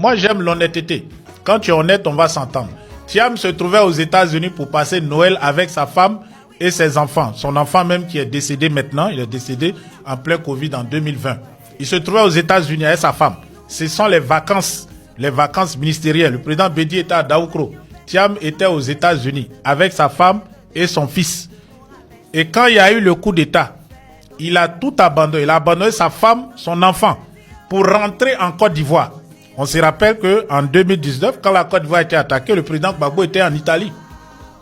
Moi, j'aime l'honnêteté. Quand tu es honnête, on va s'entendre. Thiam se trouvait aux États-Unis pour passer Noël avec sa femme et ses enfants. Son enfant même qui est décédé maintenant, il est décédé en plein Covid en 2020. Il se trouvait aux États-Unis avec sa femme. Ce sont les vacances ministérielles. Le président Bédi était à Daoukro. Thiam était aux États-Unis avec sa femme et son fils. Et quand il y a eu le coup d'État, il a tout abandonné. Il a abandonné sa femme, son enfant, pour rentrer en Côte d'Ivoire. On se rappelle qu'en 2019, quand la Côte d'Ivoire a été attaquée, le président Gbagbo était en Italie.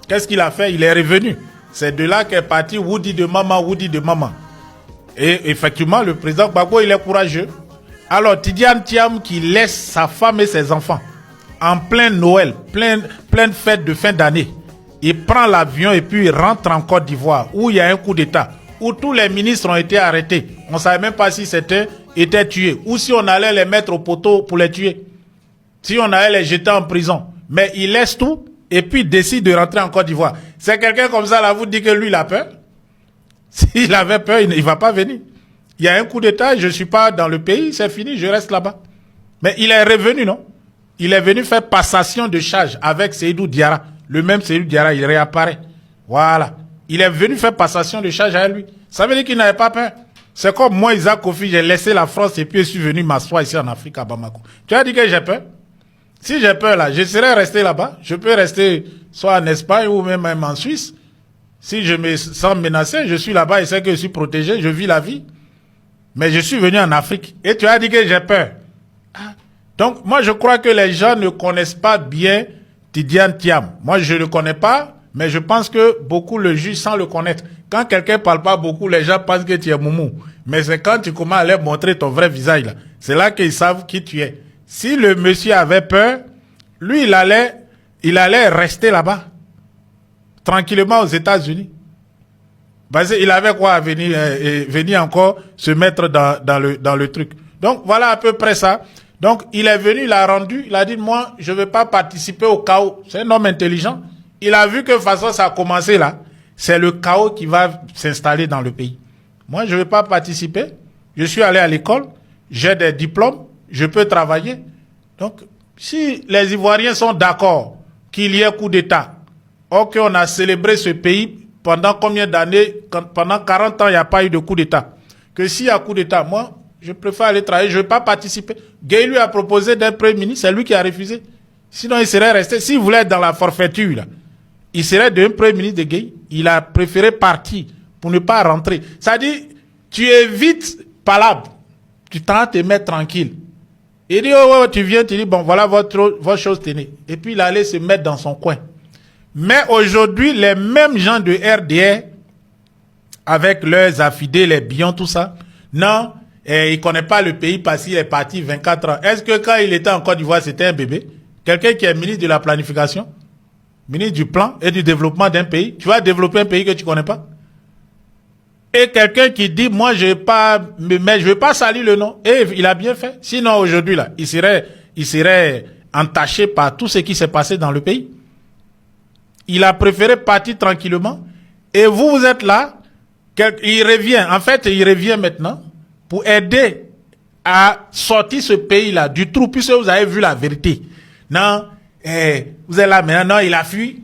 Qu'est-ce qu'il a fait? Il est revenu. C'est de là qu'est parti Woody de maman. Et effectivement, le président Gbagbo, il est courageux. Alors, Tidiane Thiam qui laisse sa femme et ses enfants en plein Noël, pleine fête de fin d'année, il prend l'avion et puis il rentre en Côte d'Ivoire où il y a un coup d'État, où tous les ministres ont été arrêtés. On ne savait même pas si certains étaient tués ou si on allait les mettre au poteau pour les tuer, si on allait les jeter en prison. Mais il laisse tout et puis il décide de rentrer en Côte d'Ivoire. C'est quelqu'un comme ça, là, vous dit que lui, il a peur. S'il avait peur, il ne va pas venir. Il y a un coup d'État, je ne suis pas dans le pays, c'est fini, je reste là-bas. Mais il est revenu, non? Il est venu faire passation de charge avec Seydou Diarra. Le même Seydou Diarra, il réapparaît. Voilà. Il est venu faire passation de charge à lui. Ça veut dire qu'il n'avait pas peur. C'est comme moi, Isaac Kofi, j'ai laissé la France et puis je suis venu m'asseoir ici en Afrique, à Bamako. Tu as dit que j'ai peur? Si j'ai peur là, je serais resté là-bas. Je peux rester soit en Espagne ou même en Suisse. Si je me sens menacé, je suis là-bas et c'est que je suis protégé, je vis la vie. Mais je suis venu en Afrique. Et tu as dit que j'ai peur. Donc, moi, je crois que les gens ne connaissent pas bien Tidiane Thiam. Moi, je ne le connais pas, mais je pense que beaucoup le jugent sans le connaître. Quand quelqu'un ne parle pas beaucoup, les gens pensent que tu es moumou. Mais c'est quand tu commences à leur montrer ton vrai visage, là. C'est là qu'ils savent qui tu es. Si le monsieur avait peur, lui, il allait rester là-bas. Tranquillement aux États-Unis. Parce qu'il avait quoi à venir encore se mettre dans le truc. Donc, voilà à peu près ça. Donc, il est venu, il a rendu, il a dit, moi, je ne vais pas participer au chaos. C'est un homme intelligent. Il a vu que de toute façon, ça a commencé là. C'est le chaos qui va s'installer dans le pays. Moi, je ne vais pas participer. Je suis allé à l'école, j'ai des diplômes, je peux travailler. Donc, si les Ivoiriens sont d'accord qu'il y ait coup d'État, ok, on a célébré ce pays pendant combien d'années, pendant 40 ans, il n'y a pas eu de coup d'État. Que s'il y a coup d'État, moi, je préfère aller travailler, je ne vais pas participer. Gay lui a proposé d'être Premier ministre, c'est lui qui a refusé. Sinon, il serait resté, s'il voulait être dans la forfaiture, là, il serait devenu Premier ministre de Gay. Il a préféré partir pour ne pas rentrer. Ça dit, tu évites palabre, tu t'en vas te mettre tranquille. Il dit, oh, tu viens, tu dis, bon, voilà votre chose tenue. Et puis, il allait se mettre dans son coin. Mais aujourd'hui, les mêmes gens de RDR, avec leurs affidés, les biens, tout ça, non, il ne connaît pas le pays parce qu'il est parti 24 ans. Est-ce que quand il était en Côte d'Ivoire, c'était un bébé? Quelqu'un qui est ministre de la planification, ministre du plan et du développement d'un pays, tu vas développer un pays que tu ne connais pas? Et quelqu'un qui dit, moi, je ne vais pas salir le nom. Et il a bien fait. Sinon, aujourd'hui, là, il serait entaché par tout ce qui s'est passé dans le pays. Il a préféré partir tranquillement. Et vous êtes là. Il revient maintenant pour aider à sortir ce pays-là du trou, puisque vous avez vu la vérité. Non, vous êtes là maintenant, non, il a fui.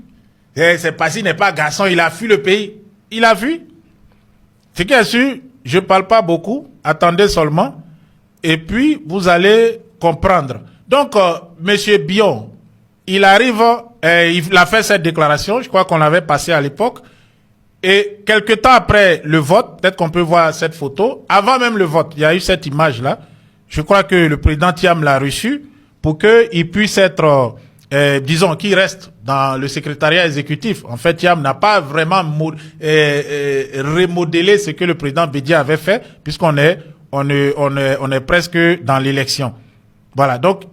C'est parce qu'il n'est pas garçon, il a fui le pays. Il a fui. Ce qui est sûr, je ne parle pas beaucoup, attendez seulement, et puis vous allez comprendre. Donc, Monsieur Bion, il arrive, il a fait cette déclaration, je crois qu'on l'avait passée à l'époque, et quelque temps après le vote, peut-être qu'on peut voir cette photo, avant même le vote, il y a eu cette image-là, je crois que le président Thiam l'a reçu pour qu'il puisse être, disons, qu'il reste dans le secrétariat exécutif. En fait, Thiam n'a pas vraiment remodélé ce que le président Bédi avait fait, puisqu'on est presque dans l'élection. Voilà, donc